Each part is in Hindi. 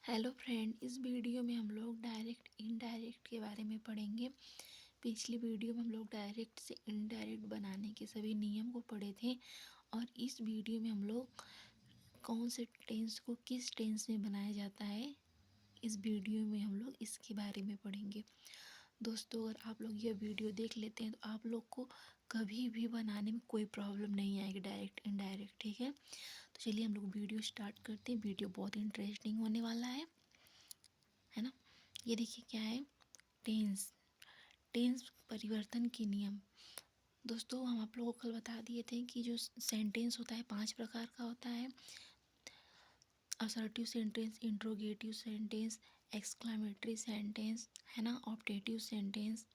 हेलो फ्रेंड, इस वीडियो में हम लोग डायरेक्ट इनडायरेक्ट के बारे में पढ़ेंगे। पिछली वीडियो में हम लोग डायरेक्ट से इनडायरेक्ट बनाने के सभी नियम को पढ़े थे और इस वीडियो में हम लोग कौन से टेंस को किस टेंस में बनाया जाता है, इस वीडियो में हम लोग इसके बारे में पढ़ेंगे। दोस्तों, अगर आप लोग यह वीडियो देख लेते हैं तो आप लोग को कभी भी बनाने में कोई प्रॉब्लम नहीं आएगी, डायरेक्ट इनडायरेक्ट। ठीक है, तो चलिए हम लोग वीडियो स्टार्ट करते हैं। वीडियो बहुत इंटरेस्टिंग होने वाला है ना। ये देखिए क्या है, टेंस। टेंस परिवर्तन के नियम। दोस्तों, हम आप लोगों को कल बता दिए थे कि जो सेंटेंस होता है 5 प्रकार का होता है। Assertive sentence, interrogative sentence, exclamatory sentence, है ना, ऑप्टेटिव सेंटेंस,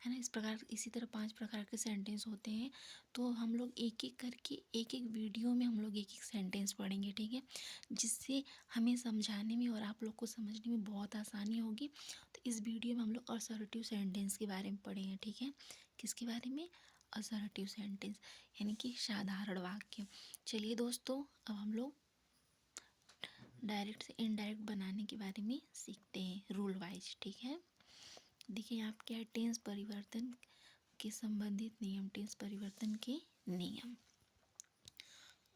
है ना। इस प्रकार इसी तरह 5 प्रकार के सेंटेंस होते हैं। तो हम लोग एक एक करके एक एक वीडियो में हम लोग एक एक सेंटेंस पढ़ेंगे, ठीक है, जिससे हमें समझाने में और आप लोग को समझने में बहुत आसानी होगी। तो इस वीडियो में हम लोग असर्टिव सेंटेंस के बारे में पढ़ेंगे, ठीक है। किसके बारे में? असर्टिव सेंटेंस, यानी कि साधारण वाक्य। चलिए दोस्तों, अब हम लोग डायरेक्ट से इनडायरेक्ट बनाने के बारे में सीखते हैं रूल वाइज, ठीक है। देखिए यहाँ पे क्या है, टेंस परिवर्तन के संबंधित नियम, टेंस परिवर्तन के नियम।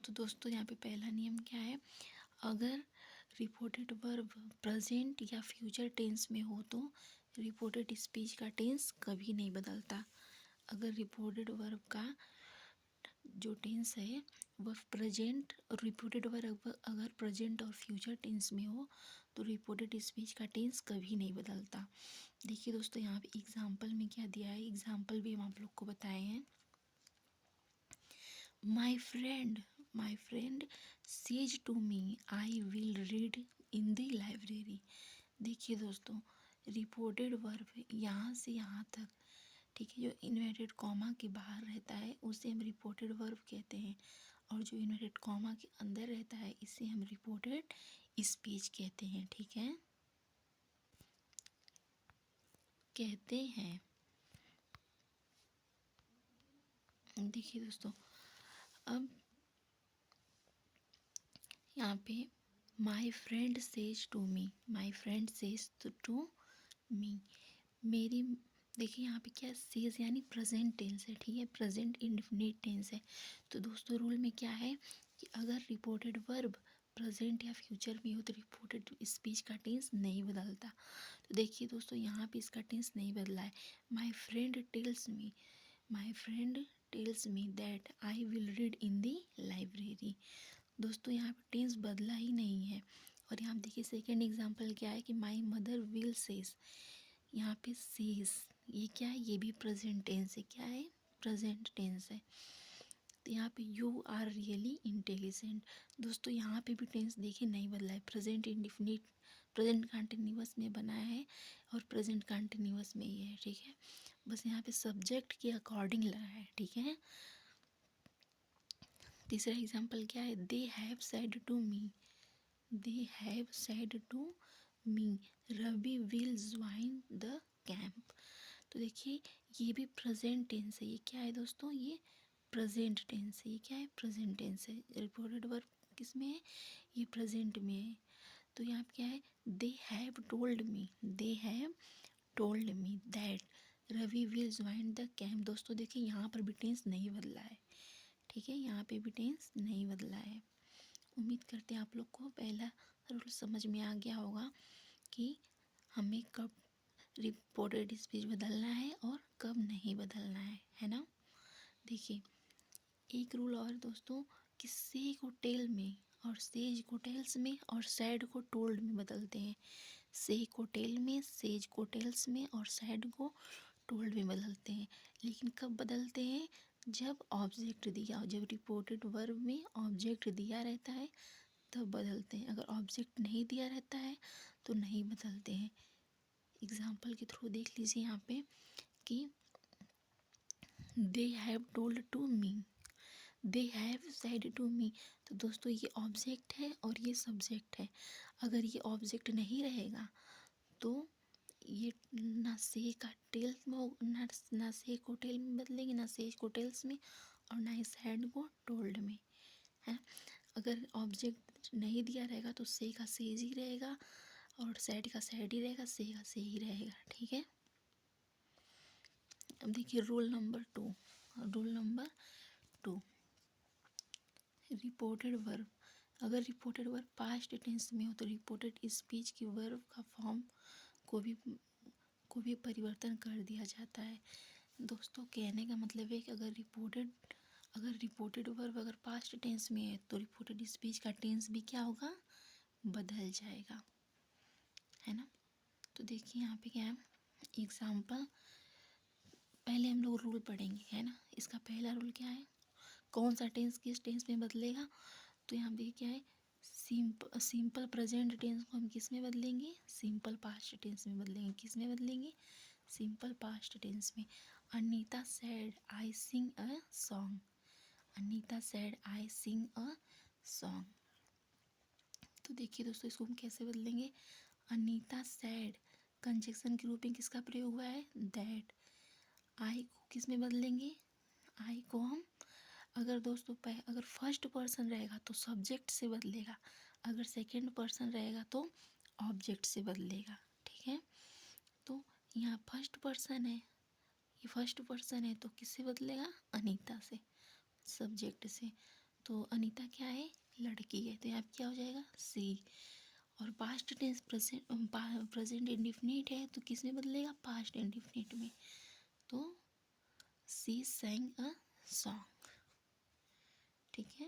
तो दोस्तों यहाँ पे पहला नियम क्या है, अगर रिपोर्टेड वर्ब प्रेजेंट या फ्यूचर टेंस में हो तो रिपोर्टेड स्पीच का टेंस कभी नहीं बदलता। अगर रिपोर्टेड वर्ब का जो टेंस है वह प्रेजेंट, और रिपोर्टेड वर्ब अगर प्रेजेंट और फ्यूचर टेंस में हो तो रिपोर्टेड स्पीच का टेंस कभी नहीं बदलता। देखिए दोस्तों, यहाँ पे एग्जाम्पल में क्या दिया है, एग्जाम्पल भी हम आप लोग को बताए हैं। My friend says to me I will read in the library. देखिए दोस्तों, रिपोर्टेड वर्ब यहाँ से यहाँ तक, ठीक है, जो इन्वर्टेड कॉमा के बाहर रहता है उसे हम रिपोर्टेड वर्ब कहते हैं, और जो इन्वर्टेड कॉमा के अंदर रहता है इसे हम रिपोर्टेड स्पीच कहते हैं, ठीक है, कहते हैं। देखिए दोस्तों, अब यहाँ पे my friend says to me, my friend says to me, मेरी, देखिए यहाँ पे क्या है, सेज यानी प्रेजेंट टेंस है, ठीक है, प्रेजेंट इंडेफिनिट टेंस है। तो दोस्तों रूल में क्या है कि अगर रिपोर्टेड वर्ब प्रेजेंट या फ्यूचर में हो तो रिपोर्टेड स्पीच का टेंस नहीं बदलता। तो देखिए दोस्तों, यहाँ पे इसका टेंस नहीं बदला है। My friend tells me, my friend tells me that I will read in the library. दोस्तों यहाँ पे टेंस बदला ही नहीं है। और यहाँ देखिए सेकेंड एग्जाम्पल क्या है कि माई मदर विल सेज, यहाँ पे सेज ये क्या है, ये भी प्रेजेंट टेंस है। क्या है? प्रेजेंट टेंस है। तो यहाँ पे यू आर रियली इंटेलिजेंट। दोस्तों यहाँ पे भी टेंस देखिए नहीं बदला है, प्रेजेंट इंडिफिनिट, प्रेजेंट कंटिन्यूअस में बनाया है और प्रेजेंट कंटिन्यूअस में ही है, ठीक है, बस यहाँ पे सब्जेक्ट के अकॉर्डिंग लगा है, ठीक है। तीसरा एग्जाम्पल क्या है, they have said to me, they have said to me Ravi will join the camp. तो देखिए ये भी प्रेजेंट टेंस है। ये क्या है दोस्तों, ये प्रेजेंट टेंस है। ये क्या है? प्रेजेंट टेंस है। रिपोर्टेड वर्ब किस में है? ये प्रेजेंट में है। तो यहाँ पे क्या है, they have told me, they have told me that Ravi will join the camp. दोस्तों देखिए यहाँ पर भी टेंस नहीं बदला है, ठीक है, यहाँ पे भी टेंस नहीं बदला है। उम्मीद करते हैं आप लोग को पहला रूल समझ में आ गया होगा कि हमें कब रिपोर्टेड स्पीच बदलना है और कब नहीं बदलना है ना। देखिए एक रूल और दोस्तों, कि से को टेल में और सेज को टेल्स में और सैड को टोल्ड में बदलते हैं। से को टेल में, सेज को टेल्स में और सैड को टोल्ड में बदलते हैं। लेकिन कब बदलते हैं? जब ऑब्जेक्ट दिया हो, जब रिपोर्टेड वर्ब में ऑब्जेक्ट दिया रहता है तब बदलते हैं। अगर ऑब्जेक्ट नहीं दिया रहता है तो नहीं बदलते हैं। एग्जाम्पल के थ्रू देख लीजिए यहाँ पे कि they have told to me, they have said to me. तो दोस्तों ये ऑब्जेक्ट है और ये सब्जेक्ट है। अगर ये ऑब्जेक्ट नहीं रहेगा तो ये ना से का टेल्स में हो, ना से को टेल में बदलेंगे, ना सेज को टेल्स में, और ना ही सैड को टोल्ड में, है। अगर ऑब्जेक्ट नहीं दिया रहेगा तो से का सेज ही रहेगा और सैड का सैड ही रहेगा, से का से ही रहेगा। ठीक है, अब देखिए rule number 2। Rule number 2, reported verb. अगर रिपोर्टेड वर्ब पास्ट टेंस में हो तो रिपोर्टेड स्पीच की वर्ब का फॉर्म को भी परिवर्तन कर दिया जाता है। दोस्तों कहने का मतलब है कि अगर रिपोर्टेड वर्ब अगर पास्ट टेंस में है तो रिपोर्टेड स्पीच का टेंस भी क्या होगा, बदल जाएगा, है ना। तो देखिए यहाँ पे क्या है एग्जाम्पल, पहले हम लोग रूल पढ़ेंगे, है ना। इसका पहला रूल क्या है, कौन सा टेंस किस टेंस में बदलेगा। तो यहाँ पे क्या है, सिंपल प्रेजेंट टेंस को हम किस में बदलेंगे, सिंपल पास्ट टेंस में बदलेंगे। किस में बदलेंगे, सिंपल पास्ट टेंस में। Anita said I sing a song. Anita said I sing a song. तो देखिए दोस्तों इसको हम कैसे बदलेंगे, अनीता सेड कंजक्शन के रूप में किसका प्रयोग हुआ है, दैट। आई को किस में बदलेंगे, आई को हम अगर दोस्तों अगर फर्स्ट पर्सन रहेगा तो सब्जेक्ट से बदलेगा, अगर सेकंड पर्सन रहेगा तो ऑब्जेक्ट से बदलेगा। ठीक है, तो यहाँ फर्स्ट पर्सन है, ये फर्स्ट पर्सन है तो किससे बदलेगा, अनीता से, सब्जेक्ट से। तो अनीता क्या है, लड़की है, तो यहाँ पे क्या हो जाएगा, सी। और पास्ट टेंस प्रेजेंट इंडिफिनिट है तो किस में बदलेगा, पास्ट इंडिफिनिट में। तो सी sang अ सॉन्ग। ठीक है,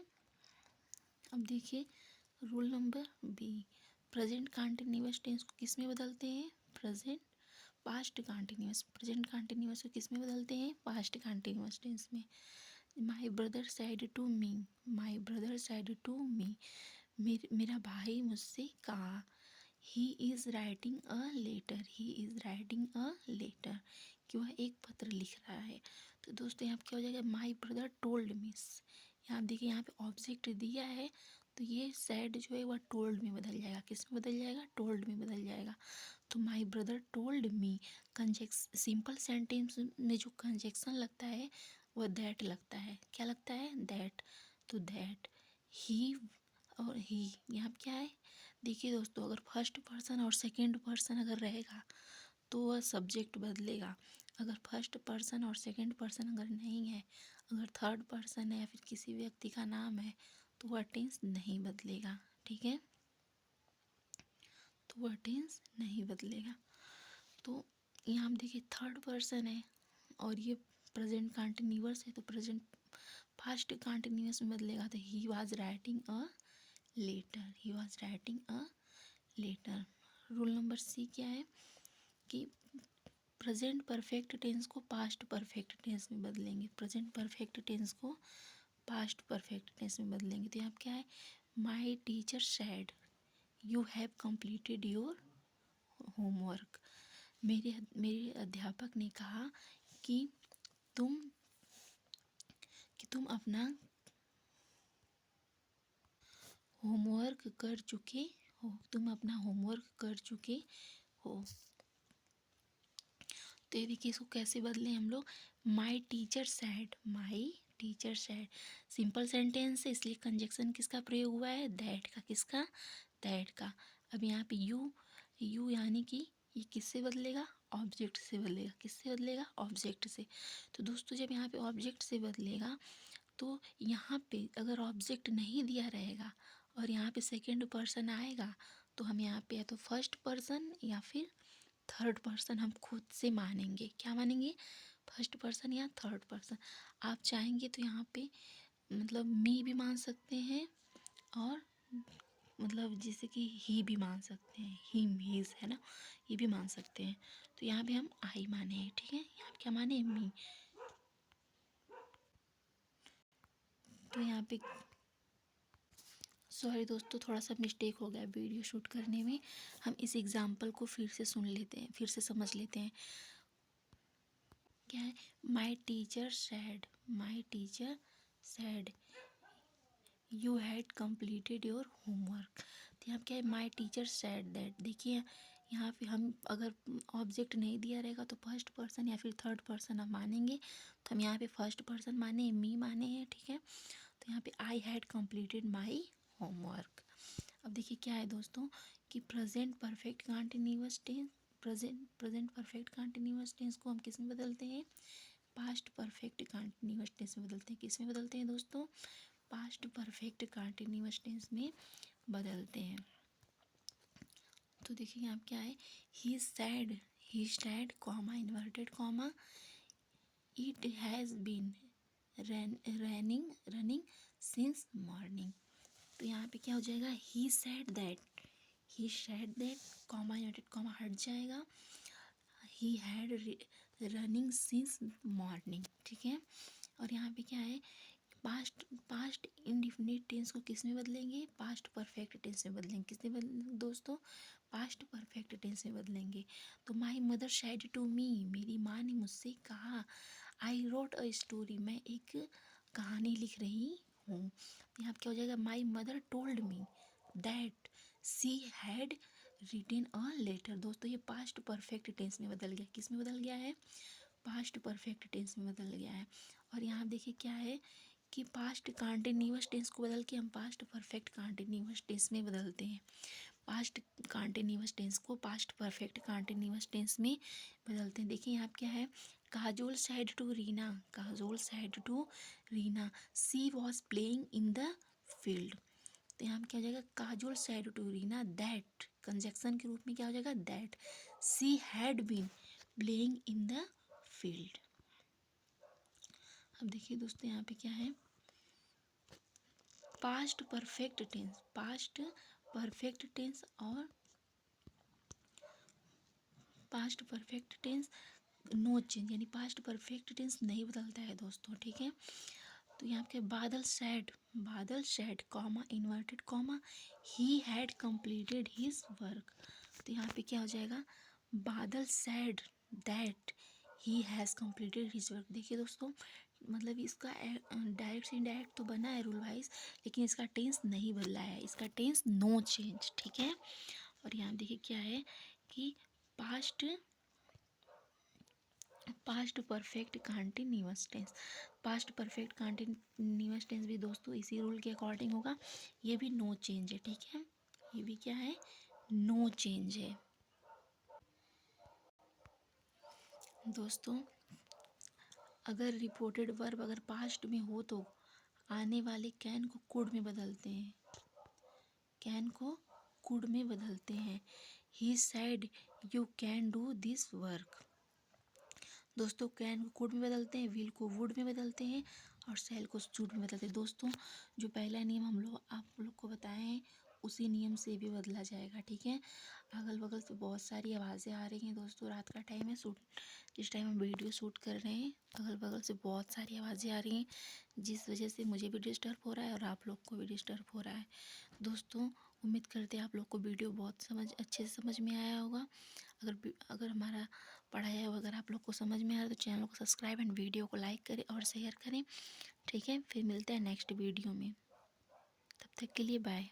अब देखिए rule number B, present continuous tense को किस में बदलते हैं, पास्ट कंटिन्यूअस। प्रेजेंट कंटिन्यूअस को किस में बदलते हैं, पास्ट कंटिन्यूअस टेंस में। My brother said to me, my brother said to me, मेरा भाई मुझसे कहा। He is writing a letter, he is writing a letter, कि वह एक पत्र लिख रहा है। तो दोस्तों यहाँ पे क्या हो जाएगा, माई ब्रदर टोल्ड मी। यहाँ देखिए यहाँ पे ऑब्जेक्ट दिया है तो ये सैड जो है वह टोल्ड में बदल जाएगा, किस में बदल जाएगा, टोल्ड में बदल जाएगा। तो my brother told me, simple sentence में जो कंजक्शन लगता है वह दैट लगता है, क्या लगता है, दैट। तो दैट ही, और ही यहाँ पे क्या है, देखिए दोस्तों अगर फर्स्ट पर्सन और सेकंड पर्सन अगर रहेगा तो वह सब्जेक्ट बदलेगा, अगर फर्स्ट पर्सन और सेकंड पर्सन अगर नहीं है, अगर थर्ड पर्सन है या फिर किसी व्यक्ति का नाम है तो वह टेंस नहीं बदलेगा। ठीक है, तो वह टेंस नहीं बदलेगा। तो यहाँ हम देखिए थर्ड पर्सन है और ये प्रेजेंट कंटिन्यूअस है तो प्रेजेंट फास्ट कंटिन्यूअस में बदलेगा, तो he was writing a letter, he was writing a letter. Rule number C क्या है कि प्रेजेंट परफेक्ट टेंस को पास्ट परफेक्ट टेंस में बदलेंगे, प्रेजेंट परफेक्ट टेंस को पास्ट परफेक्ट टेंस में बदलेंगे। तो यहाँ पे क्या है, my teacher said you have completed your homework, मेरे अध्यापक ने कहा कि तुम अपना होमवर्क कर चुके हो, तुम अपना होमवर्क कर चुके हो। तो ये देखिए इसको कैसे बदलें हम लोग, माई टीचर सैड, माई टीचर सैड सिंपल सेंटेंस है इसलिए कंजक्शन किसका प्रयोग हुआ है, दैट का, किसका, दैट का। अब यहाँ पे यू यानी कि ये किससे बदलेगा, ऑब्जेक्ट से बदलेगा, किससे बदलेगा, ऑब्जेक्ट से। तो दोस्तों जब यहाँ पे ऑब्जेक्ट से बदलेगा तो यहाँ पे अगर ऑब्जेक्ट नहीं दिया रहेगा और यहाँ पे सेकंड पर्सन आएगा तो हम यहाँ पे या तो फर्स्ट पर्सन या फिर थर्ड पर्सन हम खुद से मानेंगे, क्या मानेंगे, फर्स्ट पर्सन या थर्ड पर्सन। आप चाहेंगे तो यहाँ पे मतलब मी भी मान सकते हैं और मतलब जैसे कि ही भी मान सकते हैं, हिम हीज है ना, ये भी मान सकते हैं। तो यहाँ पे हम आई माने हैं, ठीक है, यहाँ पे क्या माने, मी। तो यहाँ पे सॉरी दोस्तों थोड़ा सा मिस्टेक हो गया वीडियो शूट करने में, हम इस एग्जाम्पल को फिर से सुन लेते हैं, फिर से समझ लेते हैं। क्या है, my teacher sad, my teacher said you had completed your homework. तो यहाँ क्या है, माई टीचर सैड दैट। देखिए यहाँ पे हम अगर ऑब्जेक्ट नहीं दिया रहेगा तो फर्स्ट पर्सन या फिर थर्ड पर्सन हम मानेंगे, तो हम यहाँ पे फर्स्ट पर्सन माने, मी माने हैं, ठीक है। तो यहाँ पे I had completed my homework. अब देखिए क्या है दोस्तों कि present perfect continuous tense, present perfect continuous tense को हम किस में बदलते हैं, पास्ट परफेक्ट कंटिन्यूअस टेंस में बदलते हैं। किस में बदलते हैं दोस्तों, पास्ट परफेक्ट कंटिन्यूअस टेंस में बदलते हैं। तो देखिए यहाँ क्या है, he said comma inverted comma it has been running since morning. तो यहाँ पे क्या हो जाएगा, he said that comma inverted comma हट जाएगा, he had running since morning, ठीक है। और यहाँ पे क्या है, पास्ट इंडिफिनिट टेंस को किस में बदलेंगे, पास्ट परफेक्ट टेंस में बदलेंगे। किस में बदलेंगे दोस्तों, पास्ट परफेक्ट टेंस में बदलेंगे। तो my mother said to me, मेरी माँ ने मुझसे कहा, आई रोट अ स्टोरी, मैं एक कहानी लिख रही हूँ। यहाँ पे क्या हो जाएगा, my mother told me that she had written a letter. दोस्तों ये पास्ट परफेक्ट टेंस में बदल गया। किस में बदल गया है, पास्ट परफेक्ट टेंस में बदल गया है। और यहाँ देखिए क्या है कि पास्ट कंटिन्यूअस टेंस को बदल के हम पास्ट परफेक्ट कंटिन्यूअस टेंस में बदलते हैं। पास्ट कंटिन्यूअस टेंस को पास्ट परफेक्ट कंटिन्यूअस टेंस में बदलते हैं। देखिए यहाँ क्या है, Kajol said to Reena she was playing in the field. तो यहाँ क्या हो जाएगा, Kajol said to Reena that, conjunction के रूप में क्या हो जाएगा, that she had been playing in the field. अब देखिए दोस्तों यहाँ पे क्या है, पास्ट परफेक्ट टेंस और past perfect tense no change, यानी पास्ट परफेक्ट टेंस नहीं बदलता है दोस्तों, ठीक है। तो यहाँ पे बादल sad comma inverted comma he had completed his work. तो यहाँ पे क्या हो जाएगा, बादल sad that he has completed his work. देखिए दोस्तों मतलब इसका डायरेक्ट से इनडायरेक्ट तो बना है रूल वाइज, लेकिन इसका टेंस नहीं बदला है, इसका टेंस नो चेंज, ठीक है। और यहाँ देखिए क्या है कि पास्ट परफेक्ट कंटिन्यूअस टेंस भी दोस्तों इसी रूल के अकॉर्डिंग होगा। ये भी नो चेंज है, ठीक है, ये भी क्या है, नो चेंज है। दोस्तों अगर रिपोर्टेड वर्ब अगर पास्ट में हो तो आने वाले कैन को कुड में बदलते हैं, he said you can do this work. दोस्तों कैन को कुड में बदलते हैं, विल को वुड में बदलते हैं और सेल को शुड में बदलते हैं। दोस्तों जो पहला नियम हम लोग आप लोग को बताए हैं उसी नियम से भी बदला जाएगा, ठीक है। अगल बगल से बहुत सारी आवाज़ें आ रही हैं दोस्तों, रात का टाइम है, जिस टाइम हम वीडियो शूट कर रहे हैं अगल बगल से बहुत सारी आवाज़ें आ रही हैं, जिस वजह से मुझे भी डिस्टर्ब हो रहा है और आप लोग को भी डिस्टर्ब हो रहा है। दोस्तों उम्मीद करते हैं आप लोग को वीडियो बहुत अच्छे से समझ में आया होगा। अगर हमारा पढ़ाया अगर आप लोग को समझ में आ रहा है तो चैनल को सब्सक्राइब एंड वीडियो को लाइक करें और शेयर करें, ठीक है। फिर मिलते हैं नेक्स्ट वीडियो में, तब तक के लिए बाय।